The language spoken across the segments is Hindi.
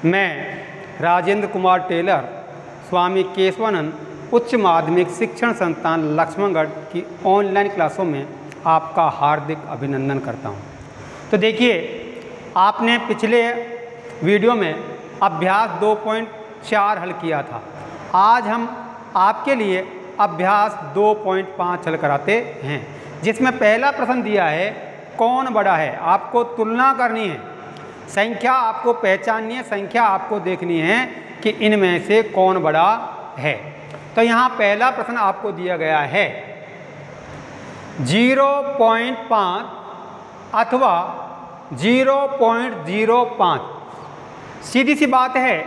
मैं राजेंद्र कुमार टेलर स्वामी केशवानंद उच्च माध्यमिक शिक्षण संस्थान लक्ष्मणगढ़ की ऑनलाइन क्लासों में आपका हार्दिक अभिनंदन करता हूं। तो देखिए, आपने पिछले वीडियो में अभ्यास 2.4 हल किया था। आज हम आपके लिए अभ्यास 2.5 हल कराते हैं, जिसमें पहला प्रश्न दिया है कौन बड़ा है। आपको तुलना करनी है, संख्या आपको पहचाननी है, संख्या आपको देखनी है कि इनमें से कौन बड़ा है। तो यहाँ पहला प्रश्न आपको दिया गया है 0.5 अथवा 0.05। सीधी सी बात है,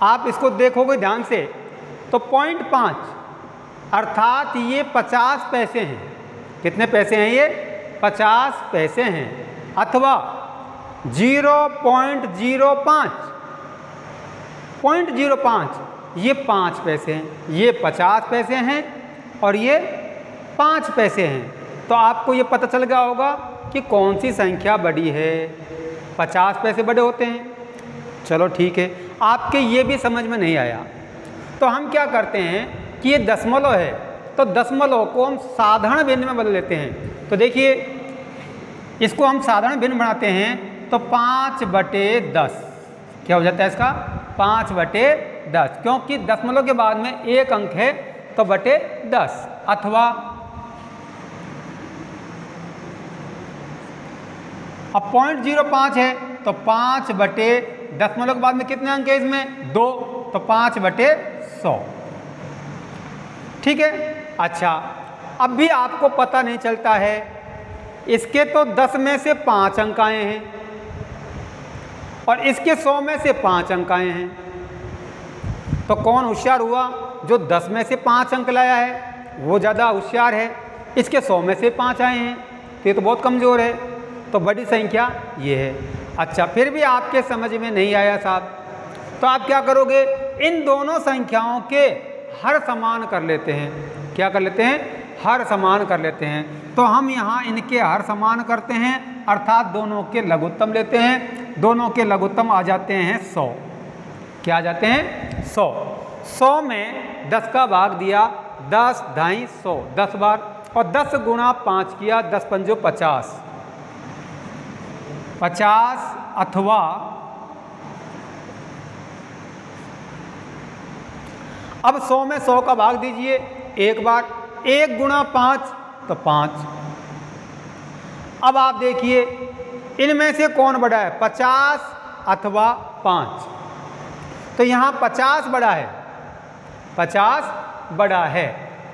आप इसको देखोगे ध्यान से तो 0.5 अर्थात ये 50 पैसे हैं। कितने पैसे हैं ये? 50 पैसे हैं। अथवा 0.05 0.05 ये 5 पैसे हैं। ये 50 पैसे हैं और ये 5 पैसे हैं। तो आपको ये पता चल गया होगा कि कौन सी संख्या बड़ी है। 50 पैसे बड़े होते हैं। चलो ठीक है, आपके ये भी समझ में नहीं आया तो हम क्या करते हैं कि ये दशमलव है, तो दशमलव को हम साधारण भिन्न में बदल लेते हैं। तो देखिए, इसको हम साधारण भिन्न बनाते हैं तो 5/10 क्या हो जाता है इसका? 5/10, क्योंकि दशमलव के बाद में एक अंक है तो बटे 10। अथवा अब 0.05 है तो 5/दशमलव के बाद में कितने अंक है इसमें? 2, तो 5/100। ठीक है। अच्छा, अब भी आपको पता नहीं चलता है, इसके तो 10 में से 5 अंक आए हैं और इसके 100 में से 5 अंक आए हैं। तो कौन होशियार हुआ? जो 10 में से 5 अंक लाया है वो ज़्यादा होशियार है। इसके 100 में से 5 आए हैं तो ये तो बहुत कमज़ोर है। तो बड़ी संख्या ये है। अच्छा, फिर भी आपके समझ में नहीं आया साहब, तो आप क्या करोगे? इन दोनों संख्याओं के हर समान कर लेते हैं। क्या कर लेते हैं? हर समान कर लेते हैं। तो हम यहाँ इनके हर समान करते हैं, अर्थात दोनों के लघुत्तम लेते हैं। दोनों के लघुत्तम आ जाते हैं 100। क्या आ जाते हैं? 100। 100 में 10 का भाग दिया, 10 ढाई 100 10 बार, और 10 गुणा 5 किया, 10 पंजो 50। 50 अथवा अब 100 में 100 का भाग दीजिए एक बार, 1 गुणा 5 तो 5। अब आप देखिए इनमें से कौन बड़ा है, 50 अथवा 5। तो यहाँ 50 बड़ा है, 50 बड़ा है।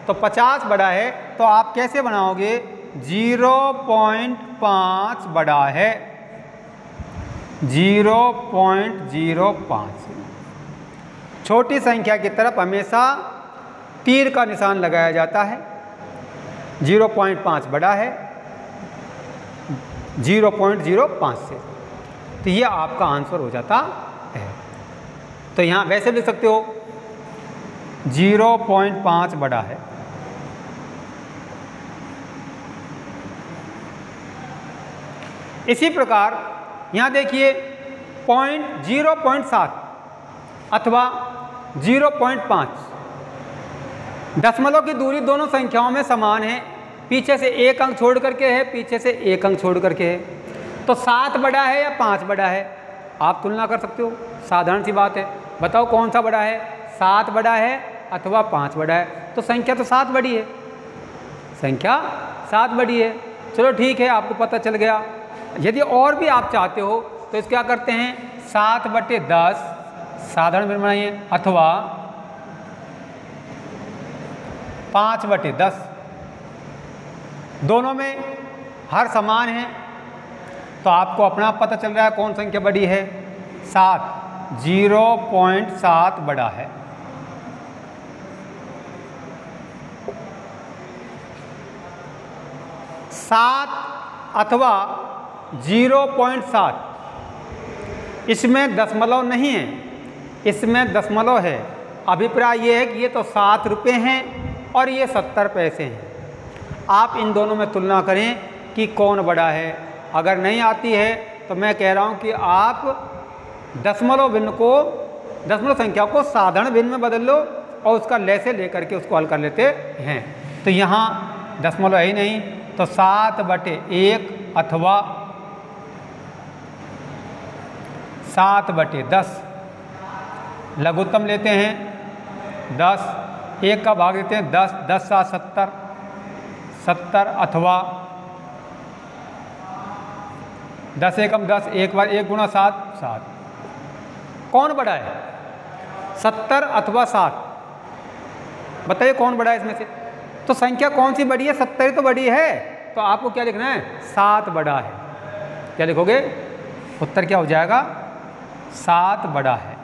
तो 50 बड़ा है तो आप कैसे बनाओगे? 0.5 बड़ा है, 0.05। छोटी संख्या की तरफ हमेशा तीर का निशान लगाया जाता है। 0.5 बड़ा है 0.05 से, तो ये आपका आंसर हो जाता है। तो यहाँ वैसे लिख सकते हो 0.5 बड़ा है। इसी प्रकार यहाँ देखिए 0.7 अथवा 0.5। दशमलव की दूरी दोनों संख्याओं में समान है, पीछे से एक अंक छोड़ करके है, पीछे से एक अंक छोड़ करके है। तो 7 बड़ा है या 5 बड़ा है? आप तुलना कर सकते हो, साधारण सी बात है। बताओ कौन सा बड़ा है? 7 बड़ा है अथवा 5 बड़ा है? तो संख्या तो 7 बड़ी है, संख्या 7 बड़ी है। चलो ठीक है, आपको पता चल गया। यदि और भी आप चाहते हो तो इस क्या करते हैं, 7/10 साधारण भिन्न बनाइए, अथवा 5/10। दोनों में हर समान है तो आपको अपना पता चल रहा है कौन संख्या बड़ी है। 7, 0.7 बड़ा है। सात अथवा 0.7, इसमें दशमलव नहीं है, इसमें दशमलव है। अभिप्राय ये है कि ये तो 7 रुपये हैं और ये 70 पैसे हैं। आप इन दोनों में तुलना करें कि कौन बड़ा है। अगर नहीं आती है तो मैं कह रहा हूँ कि आप दशमलव संख्या को साधारण भिन्न में बदल लो और उसका लय से लेकर के उसको हल कर लेते हैं। तो यहाँ दशमलव है ही नहीं, तो 7/1 अथवा 7/10 लघुत्तम लेते हैं 10, 1 का भाग देते हैं 10, 10 7 70, 70 अथवा 10 एकम 10, 1 बार 1 गुणा 7 7। कौन बड़ा है, 70 अथवा 7? बताइए कौन बड़ा है इसमें से? तो संख्या कौन सी बड़ी है? 70 तो बड़ी है, तो आपको क्या लिखना है? 7 बड़ा है। क्या लिखोगे? उत्तर क्या हो जाएगा? 7 बड़ा है।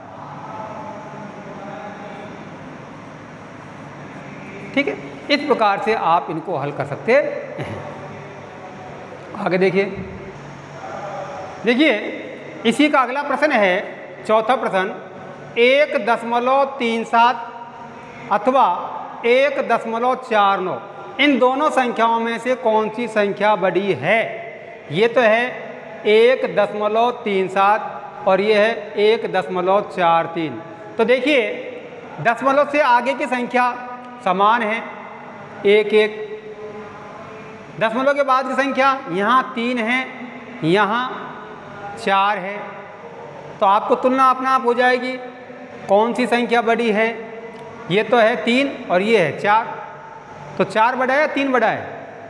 ठीक है, इस प्रकार से आप इनको हल कर सकते हैं। आगे देखिए इसी का अगला प्रश्न है, चौथा प्रश्न, 1.37 अथवा 1.49, इन दोनों संख्याओं में से कौन सी संख्या बड़ी है? ये तो है 1.37 और ये है 1.43। तो देखिए दशमलव से आगे की संख्या समान है, 1 1। दशमलव के बाद की संख्या यहाँ 3 है, यहाँ 4 है। तो आपको तुलना अपना आप हो जाएगी, कौन सी संख्या बड़ी है? ये तो है 3 और ये है 4। तो 4 बड़ा है, 3 बड़ा है?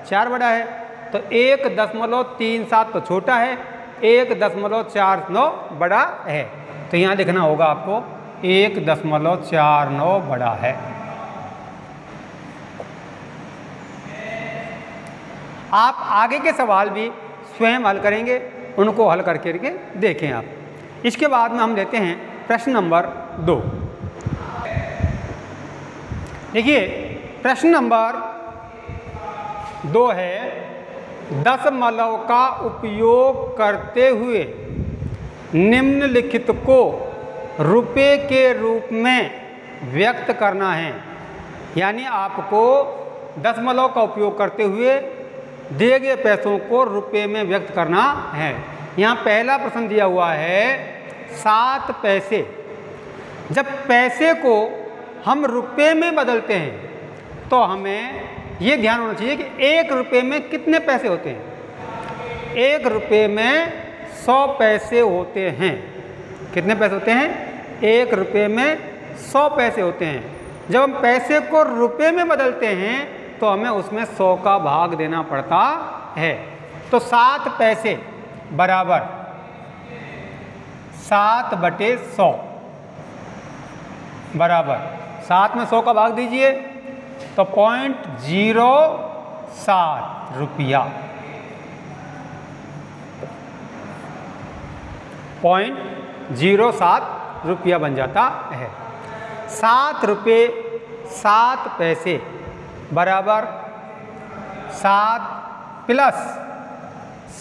4 बड़ा है। तो 1.37 तो छोटा है, 1.49 बड़ा है। तो यहाँ लिखना होगा आपको 1.49 बड़ा है। आप आगे के सवाल भी स्वयं हल करेंगे, उनको हल करके देखें आप। इसके बाद में हम लेते हैं प्रश्न नंबर 2। देखिए प्रश्न नंबर 2 है, दशमलव का उपयोग करते हुए निम्नलिखित को रुपए के रूप में व्यक्त करना है। यानी आपको दशमलव का उपयोग करते हुए दिए गए पैसों को रुपए में व्यक्त करना है। यहाँ पहला प्रश्न दिया हुआ है 7 पैसे। जब पैसे को हम रुपए में बदलते हैं तो हमें ये ध्यान होना चाहिए कि 1 रुपये में कितने पैसे होते हैं? 1 रुपये में 100 पैसे होते हैं। कितने पैसे होते हैं? 1 रुपये में 100 पैसे होते हैं। जब हम पैसे को रुपए में बदलते हैं तो हमें उसमें 100 का भाग देना पड़ता है। तो 7 पैसे बराबर 7/100 बराबर 7 में 100 का भाग दीजिए तो 0.07 रुपया। 0.07 रुपया बन जाता है। 7 रुपये 7 पैसे बराबर 7 प्लस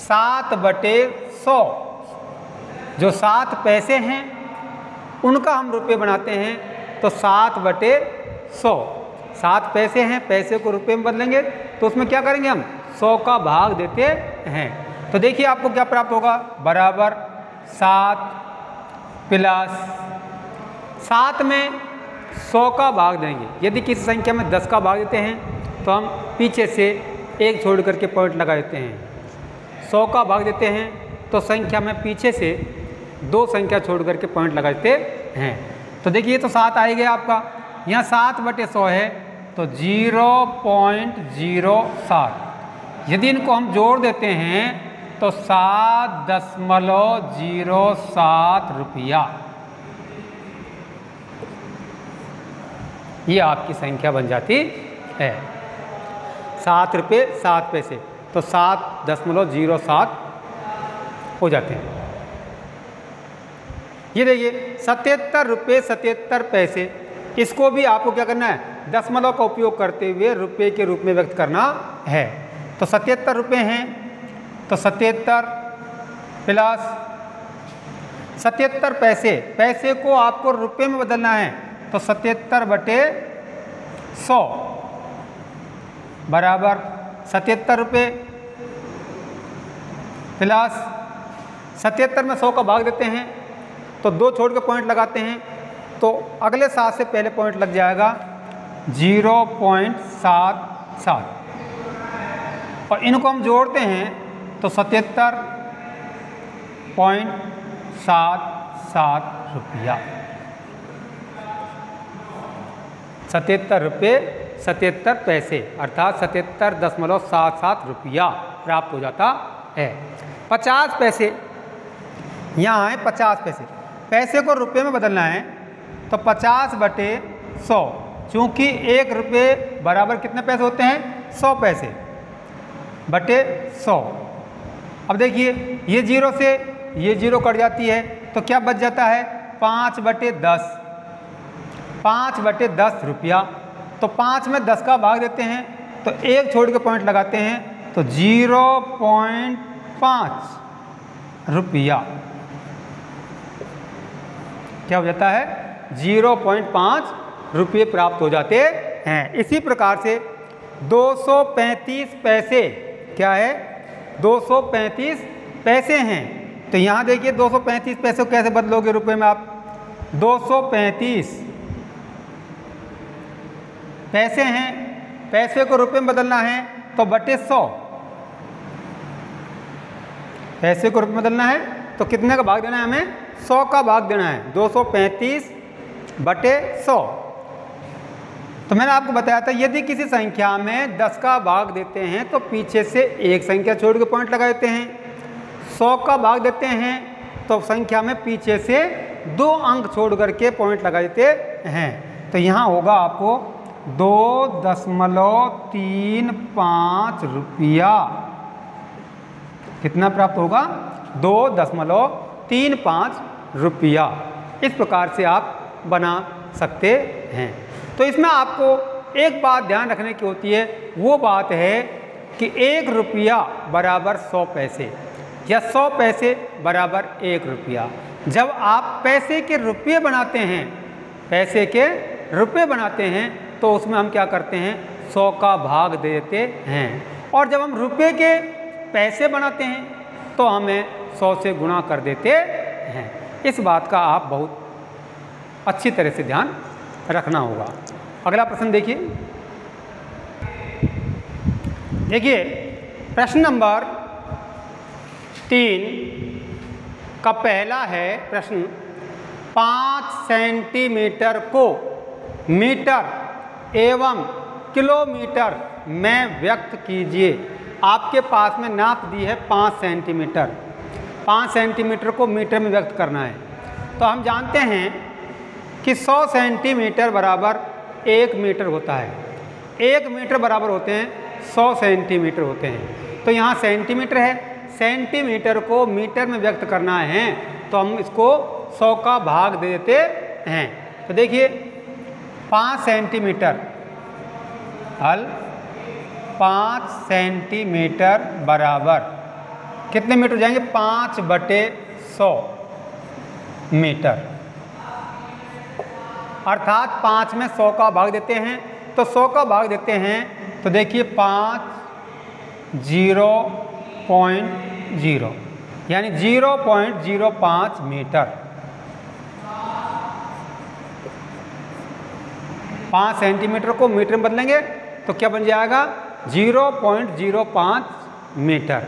7/100। जो 7 पैसे हैं उनका हम रुपये बनाते हैं तो 7/100। 7 पैसे हैं, पैसे को रुपये में बदलेंगे तो उसमें क्या करेंगे हम? 100 का भाग देते हैं। तो देखिए आपको क्या प्राप्त होगा? बराबर 7 प्लस 7 में 100 का भाग देंगे। यदि किसी संख्या में 10 का भाग देते हैं तो हम पीछे से 1 छोड़ करके पॉइंट लगा देते हैं। 100 का भाग देते हैं तो संख्या में पीछे से 2 संख्या छोड़ करके पॉइंट लगा देते हैं। तो देखिए तो 7 आ गया आपका। यहाँ 7/100 है तो 0.07। यदि इनको हम जोड़ देते हैं तो 7.07 रुपया। ये आपकी संख्या बन जाती है। 7 रुपये 7 पैसे तो 7.07 हो जाते हैं। ये देखिए 77 रुपये 77 पैसे, इसको भी आपको क्या करना है? दशमलव का उपयोग करते हुए रुपये के रूप में व्यक्त करना है। तो 77 रुपये हैं तो 77 प्लस 77 पैसे, पैसे को आपको रुपये में बदलना है तो 77/100 बराबर 77 रुपये प्लस 77 में 100 का भाग देते हैं तो 2 छोड़ के पॉइंट लगाते हैं, तो अगले 7 से पहले पॉइंट लग जाएगा 0.77 और इनको हम जोड़ते हैं तो 77.77 रुपया। 77 रुपये 77 पैसे अर्थात 77.77 रुपया प्राप्त हो जाता है। 50 पैसे यहाँ है, 50 पैसे, पैसे को रुपये में बदलना है तो 50/100, चूँकि 1 रुपये बराबर कितने पैसे होते हैं 100 पैसे बटे 100। अब देखिए ये 0 से ये 0 कट जाती है तो क्या बच जाता है 5/10, 5/10 रुपया। तो 5 में 10 का भाग देते हैं तो 1 छोड़ के पॉइंट लगाते हैं तो 0.5 रुपया क्या हो जाता है 0.5 रुपये प्राप्त हो जाते हैं। इसी प्रकार से 235 पैसे क्या है 235 पैसे हैं, तो यहाँ देखिए 235 पैसे को कैसे बदलोगे रुपए में आप। 235 पैसे हैं, पैसे को रुपए में बदलना है तो बटे 100, पैसे को रुपए में बदलना है तो कितने का भाग देना है हमें 100 का भाग देना है। 235/100। तो मैंने आपको बताया था यदि किसी संख्या में 10 का भाग देते हैं तो पीछे से एक संख्या छोड़ के पॉइंट लगा देते हैं। 100 का भाग देते हैं तो संख्या में पीछे से 2 अंक छोड़ करके पॉइंट लगा देते हैं। तो यहाँ होगा आपको 2.35 रुपया कितना प्राप्त होगा 2.35 रुपया। इस प्रकार से आप बना सकते हैं। तो इसमें आपको एक बात ध्यान रखने की होती है, वो बात है कि 1 रुपया बराबर 100 पैसे या 100 पैसे बराबर 1 रुपया। जब आप पैसे के रुपये बनाते हैं, पैसे के रुपये बनाते हैं तो उसमें हम क्या करते हैं 100 का भाग देते हैं, और जब हम रुपये के पैसे बनाते हैं तो हमें 100 से गुणा कर देते हैं। इस बात का आप बहुत अच्छी तरह से ध्यान रखना होगा। अगला प्रश्न देखिए। देखिए प्रश्न नंबर 3 का पहला है प्रश्न, 5 सेंटीमीटर को मीटर एवं किलोमीटर में व्यक्त कीजिए। आपके पास में नाप दी है 5 सेंटीमीटर, 5 सेंटीमीटर को मीटर में व्यक्त करना है। तो हम जानते हैं कि 100 सेंटीमीटर बराबर 1 मीटर होता है, 1 मीटर बराबर होते हैं 100 सेंटीमीटर होते हैं। तो यहाँ सेंटीमीटर है, सेंटीमीटर को मीटर में व्यक्त करना है तो हम इसको 100 का भाग दे देते हैं। तो देखिए 5 सेंटीमीटर हल 5 सेंटीमीटर बराबर कितने मीटर जाएंगे 5/100 मीटर, अर्थात 5 में 100 का भाग देते हैं तो 100 का भाग देते हैं तो देखिए 5 0.0 यानी 0.05 मीटर। 5 सेंटीमीटर को मीटर में बदलेंगे तो क्या बन जाएगा 0.05 मीटर।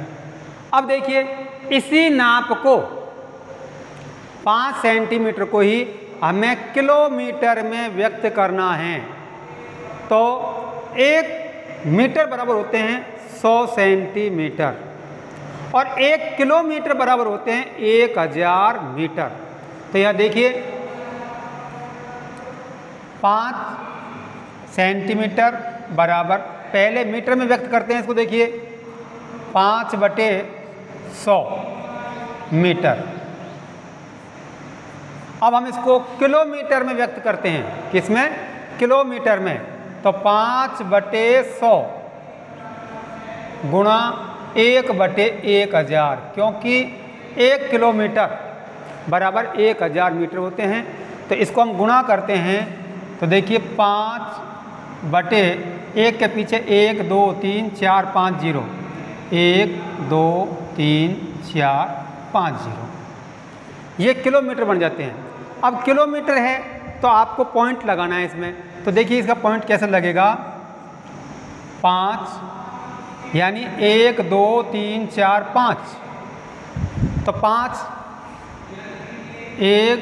अब देखिए इसी नाप को 5 सेंटीमीटर को ही हमें किलोमीटर में व्यक्त करना है। तो 1 मीटर बराबर होते हैं 100 सेंटीमीटर और 1 किलोमीटर बराबर होते हैं 1000 मीटर। तो यह देखिए 5 सेंटीमीटर बराबर, पहले मीटर में व्यक्त करते हैं इसको, देखिए 5/100 मीटर। अब हम इसको किलोमीटर में व्यक्त करते हैं, किसमें किलोमीटर में, तो 5/100 गुणा 1/1000, क्योंकि 1 किलोमीटर बराबर 1000 मीटर होते हैं। तो इसको हम गुणा करते हैं तो देखिए 5/1 के पीछे 1 2 3 4 5 0, 1 2 3 4 5 0, ये किलोमीटर बन जाते हैं। अब किलोमीटर है तो आपको पॉइंट लगाना है इसमें। तो देखिए इसका पॉइंट कैसे लगेगा, 5 यानी 1 2 3 4 5। तो 5 1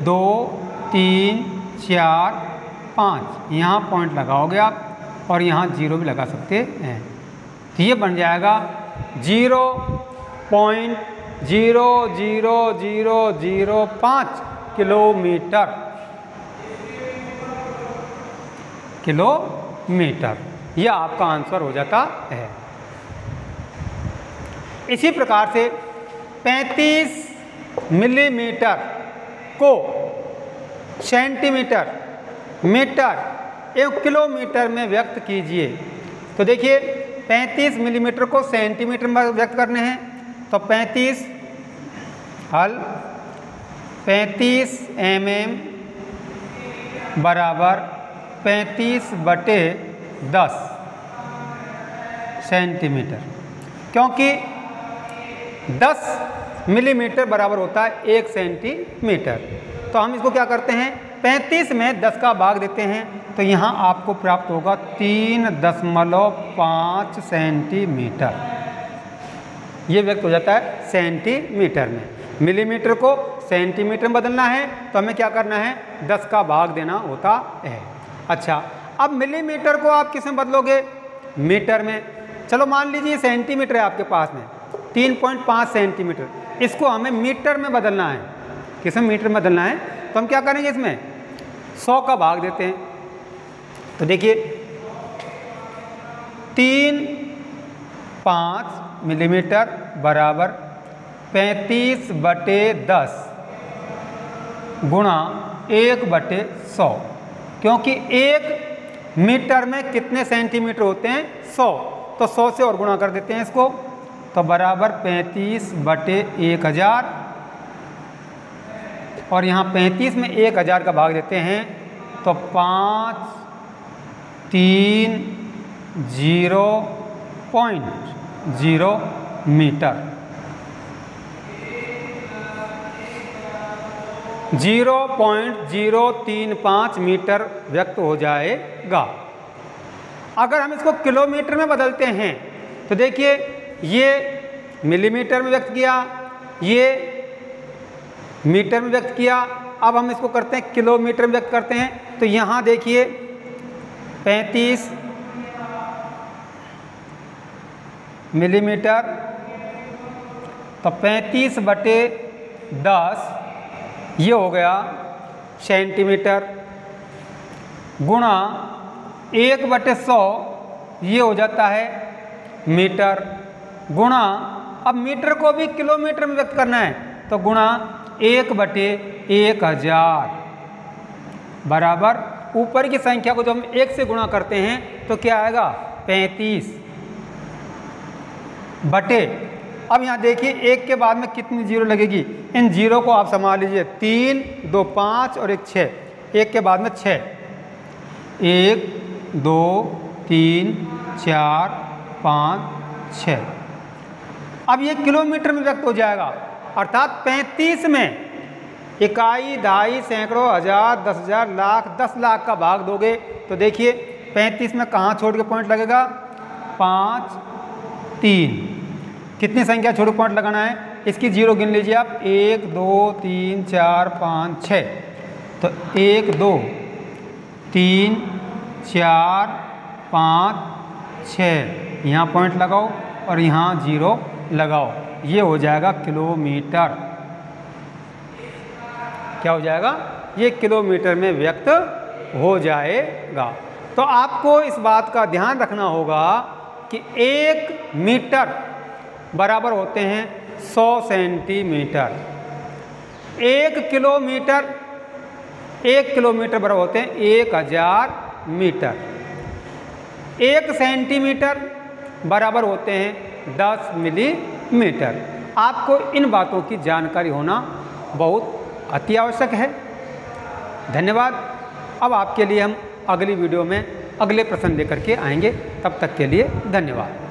2 3 4 5 यहाँ पॉइंट लगाओगे आप और यहाँ 0 भी लगा सकते हैं। तो ये बन जाएगा 0.00005 किलोमीटर। यह आपका आंसर हो जाता है। इसी प्रकार से 35 मिलीमीटर को सेंटीमीटर, मीटर एवं किलोमीटर में व्यक्त कीजिए। तो देखिए 35 मिलीमीटर को सेंटीमीटर में व्यक्त करने हैं। तो 35 mm बराबर 35/10 सेंटीमीटर, क्योंकि 10 मिलीमीटर बराबर होता है 1 सेंटीमीटर। तो हम इसको क्या करते हैं, 35 में 10 का भाग देते हैं। तो यहाँ आपको प्राप्त होगा 3.5 सेंटीमीटर। ये व्यक्त हो जाता है सेंटीमीटर में। मिलीमीटर को सेंटीमीटर में बदलना है तो हमें क्या करना है, 10 का भाग देना होता है। अच्छा, अब मिलीमीटर को आप किस में बदलोगे, मीटर में। चलो मान लीजिए सेंटीमीटर है आपके पास में 3.5 सेंटीमीटर, इसको हमें मीटर में बदलना है। किस में, मीटर में बदलना है। तो हम क्या करेंगे, इसमें 100 का भाग देते हैं। तो देखिए 3.5 मिलीमीटर बराबर 35/10 गुणा 1/100, क्योंकि 1 मीटर में कितने सेंटीमीटर होते हैं, 100। तो 100 से और गुणा कर देते हैं इसको। तो बराबर 35/1000 और यहाँ 35 में 1000 का भाग देते हैं। तो 530.0 मीटर, 0.035 मीटर व्यक्त हो जाएगा। अगर हम इसको किलोमीटर में बदलते हैं तो देखिए ये मिलीमीटर में व्यक्त किया, ये मीटर में व्यक्त किया। अब हम इसको करते हैं किलोमीटर में व्यक्त करते हैं। तो यहाँ देखिए 35 मिलीमीटर, तो 35/10 ये हो गया सेंटीमीटर, गुणा 1/100 ये हो जाता है मीटर, गुणा अब मीटर को भी किलोमीटर में व्यक्त करना है तो गुणा 1/1000 बराबर ऊपर की संख्या को जब हम 1 से गुणा करते हैं तो क्या आएगा 35 बटे। अब यहाँ देखिए 1 के बाद में कितनी जीरो लगेगी, इन जीरो को आप संभाल लीजिए, 3 2 5 और 1 6, 1 के बाद में 6, 1 2 3 4 5 6। अब ये किलोमीटर में व्यक्त हो जाएगा, अर्थात 35 में इकाई, दहाई, सैकड़ों, हजार, 10,000, लाख, 10 लाख का भाग दोगे तो देखिए 35 में कहाँ छोड़ के पॉइंट लगेगा, 5 3। कितनी संख्या छोड़ के पॉइंट लगाना है, इसकी जीरो गिन लीजिए आप, 1 2 3 4 5 6। तो 1 2 3 4 5 6 यहाँ पॉइंट लगाओ और यहाँ जीरो लगाओ, ये हो जाएगा किलोमीटर। क्या हो जाएगा, ये किलोमीटर में व्यक्त हो जाएगा। तो आपको इस बात का ध्यान रखना होगा कि 1 मीटर बराबर होते हैं 100 सेंटीमीटर, 1 किलोमीटर बराबर होते हैं 1000 मीटर, 1 सेंटीमीटर बराबर होते हैं 10 मिलीमीटर। आपको इन बातों की जानकारी होना बहुत अति आवश्यक है। धन्यवाद। अब आपके लिए हम अगली वीडियो में अगले प्रश्न लेकर के आएंगे, तब तक के लिए धन्यवाद।